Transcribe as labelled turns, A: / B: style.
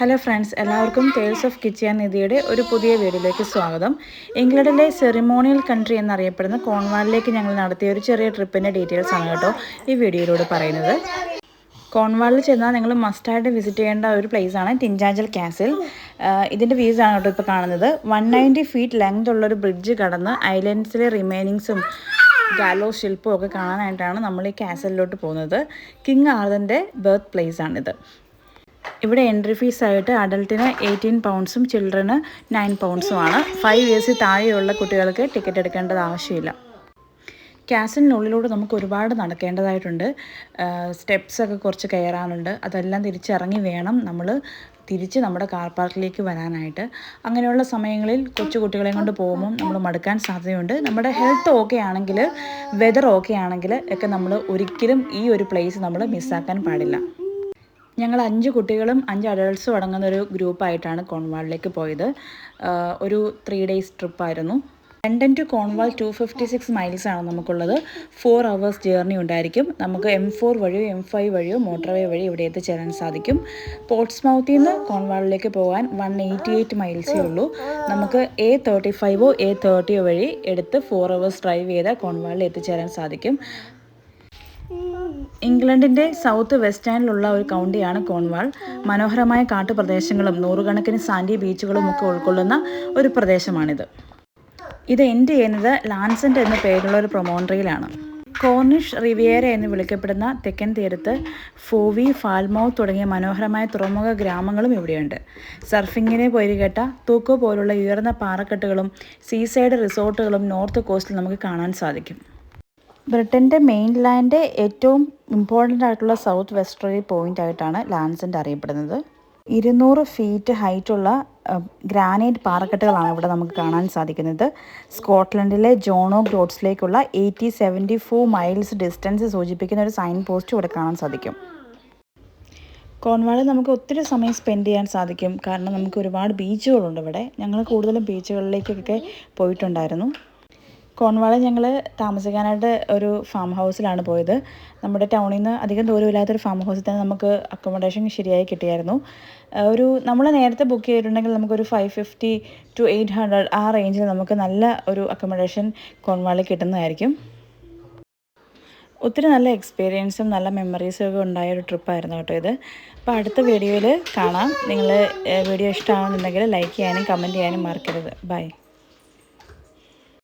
A: Hello friends, എല്ലാവർക്കും tales of kitchen നിധിയുടെ ഒരു പുതിയ വീഡിയോയിലേക്ക് സ്വാഗതം. ഇംഗ്ലണ്ടിലെ സെറിമോണിയൽ കൺട്രി എന്നറിയപ്പെടുന്ന കോൺവാളിലേക്ക് ഞങ്ങൾ നടത്തിയ ഒരു ചെറിയ ട്രിപ്പിൻ്റെ ഡീറ്റെയിൽസ് ആണ് കേട്ടോ ഈ വീഡിയോയിലൂടെ പറയുന്നത്. കോൺവാളിൽ ചെന്നാൽ നിങ്ങൾ മസ്റ്റായിട്ട് വിസിറ്റ് ചെയ്യേണ്ട ഒരു പ്ലേസാണ് ടിൻജാഞ്ചൽ കാസിൽ. ഇതിൻ്റെ വ്യൂസ് ആണ് കേട്ടോ ഇപ്പോൾ കാണുന്നത്. 190 ഫീറ്റ് ലെങ്ത് ഉള്ളൊരു ബ്രിഡ്ജ് കടന്ന് ഐലൻഡ്സിലെ റിമൈനിങ്സും ഗാലോ ശില്പവും ഒക്കെ കാണാനായിട്ടാണ് നമ്മൾ ഈ കാസലിലോട്ട് പോകുന്നത്. കിങ് ആർതറിൻ്റെ ബർത്ത് പ്ലേസ് ആണിത്. ഇവിടെ എൻട്രി ഫീസായിട്ട് അഡൽട്ടിന് 18 പൗണ്ട്സും ചിൽഡ്രന് 9 പൗണ്ട്സുമാണ്. 5 ഇയേഴ്സിൽ താഴെയുള്ള കുട്ടികൾക്ക് ടിക്കറ്റ് എടുക്കേണ്ടത് ആവശ്യമില്ല. കാസലിനുള്ളിലൂടെ നമുക്ക് ഒരുപാട് നടക്കേണ്ടതായിട്ടുണ്ട്. സ്റ്റെപ്സൊക്കെ കുറച്ച് കയറാനുണ്ട്. അതെല്ലാം തിരിച്ചിറങ്ങി വേണം നമ്മൾ തിരിച്ച് നമ്മുടെ കാർ പാർക്കിലേക്ക് വരാനായിട്ട്. അങ്ങനെയുള്ള സമയങ്ങളിൽ കൊച്ചു കുട്ടികളെയും കൊണ്ട് പോകുമ്പം നമ്മൾ മടുക്കാൻ സാധ്യതയുണ്ട്. നമ്മുടെ ഹെൽത്ത് ഓക്കെ ആണെങ്കിൽ, വെതർ ഓക്കെ ആണെങ്കിൽ ഒക്കെ നമ്മൾ ഒരിക്കലും ഈ ഒരു പ്ലേസ് നമ്മൾ മിസ്സാക്കാൻ പാടില്ല. ഞങ്ങൾ 5 കുട്ടികളും 5 അഡൾട്ട്സും അടങ്ങുന്ന ഒരു ഗ്രൂപ്പായിട്ടാണ് കോൺവാളിലേക്ക് പോയത്. ഒരു 3 days ട്രിപ്പായിരുന്നു. ലണ്ടൻ ടു കോൺവാൾ 256 മൈൽസാണ് നമുക്കുള്ളത്. 4 hours ജേർണി ഉണ്ടായിരിക്കും. നമുക്ക് M4 വഴിയോ M5 വഴിയോ മോട്ടോർവേ വഴി ഇവിടെ എത്തിച്ചേരാൻ സാധിക്കും. പോർട്സ്മൗത്തിൽ നിന്ന് കോൺവാളിലേക്ക് പോകാൻ 188 മൈൽസേ ഉള്ളൂ. നമുക്ക് A35 A30 വഴി എടുത്ത് 4 hours ഡ്രൈവ് ചെയ്താൽ കോൺവാളിൽ എത്തിച്ചേരാൻ സാധിക്കും. ഇംഗ്ലണ്ടിൻ്റെ സൗത്ത് വെസ്റ്റേണിലുള്ള ഒരു കൗണ്ടിയാണ് കോൺവാൾ. മനോഹരമായ കാട്ടുപ്രദേശങ്ങളും നൂറുകണക്കിന് സാൻഡി ബീച്ചുകളും ഒക്കെ ഉൾക്കൊള്ളുന്ന ഒരു പ്രദേശമാണിത്. ഇത് എൻഡ് ചെയ്യുന്നത് ലാൻസെൻ്റ് എന്ന പേരുള്ള ഒരു പ്രൊമോൺട്രിയിലാണ്. കോർണിഷ് റിവിയേര എന്ന് വിളിക്കപ്പെടുന്ന തെക്കൻ തീരത്ത് ഫോവി, ഫാൽമൗത്ത് തുടങ്ങിയ മനോഹരമായ തുറമുഖ ഗ്രാമങ്ങളും ഇവിടെയുണ്ട്. സർഫിങ്ങിനെ പേരുകേട്ട തൂക്കോ പോലുള്ള ഉയർന്ന പാറക്കെട്ടുകളും സീസൈഡ് റിസോർട്ടുകളും നോർത്ത് കോസ്റ്റിൽ നമുക്ക് കാണാൻ സാധിക്കും. ബ്രിട്ടൻ്റെ മെയിൻലാൻഡ് ഏറ്റവും ഇമ്പോർട്ടൻ്റ് ആയിട്ടുള്ള സൗത്ത് വെസ്റ്റേർലി പോയിൻ്റ് ആയിട്ടാണ് ലാൻസെൻ്റ് അറിയപ്പെടുന്നത്. 200 ഫീറ്റ് ഹൈറ്റുള്ള ഗ്രാനൈറ്റ് പാറക്കെട്ടുകളാണ് ഇവിടെ നമുക്ക് കാണാൻ സാധിക്കുന്നത്. സ്കോട്ട്ലൻഡിലെ ജോണോ ഗ്രോഡ്സിലേക്കുള്ള 74 മൈൽസ് ഡിസ്റ്റൻസ് സൂചിപ്പിക്കുന്ന ഒരു സൈൻ പോസ്റ്റ് ഇവിടെ കാണാൻ സാധിക്കും. കോൺവാളിൽ നമുക്ക് ഒത്തിരി സമയം സ്പെൻഡ് ചെയ്യാൻ സാധിക്കും. കാരണം നമുക്ക് ഒരുപാട് ബീച്ചുകളുണ്ട് ഇവിടെ. ഞങ്ങൾ കൂടുതലും ബീച്ചുകളിലേക്കൊക്കെ പോയിട്ടുണ്ടായിരുന്നു. കോൺവാളിൽ ഞങ്ങൾ താമസിക്കാനായിട്ട് ഒരു ഫാം ഹൗസിലാണ് പോയത്. നമ്മുടെ ടൗണിൽ നിന്ന് അധികം ദൂരമില്ലാത്തൊരു ഫാം ഹൗസിൽ തന്നെ നമുക്ക് അക്കോമഡേഷൻ ശരിയായി കിട്ടിയായിരുന്നു. നമ്മൾ നേരത്തെ ബുക്ക് ചെയ്തിട്ടുണ്ടെങ്കിൽ നമുക്കൊരു 550 to 800 ആ റേഞ്ചിൽ നമുക്ക് നല്ല ഒരു അക്കോമഡേഷൻ കോൺവാളിൽ കിട്ടുന്നതായിരിക്കും. ഒത്തിരി നല്ല എക്സ്പീരിയൻസും നല്ല മെമ്മറീസും ഒക്കെ ഉണ്ടായ ഒരു ട്രിപ്പായിരുന്നു കേട്ടോ ഇത്. അപ്പോൾ അടുത്ത വീഡിയോയിൽ കാണാം. നിങ്ങൾ വീഡിയോ ഇഷ്ടമാണെന്നുണ്ടെങ്കിൽ ലൈക്ക് ചെയ്യാനും കമൻറ്റ് ചെയ്യാനും മറക്കരുത്. ബൈ.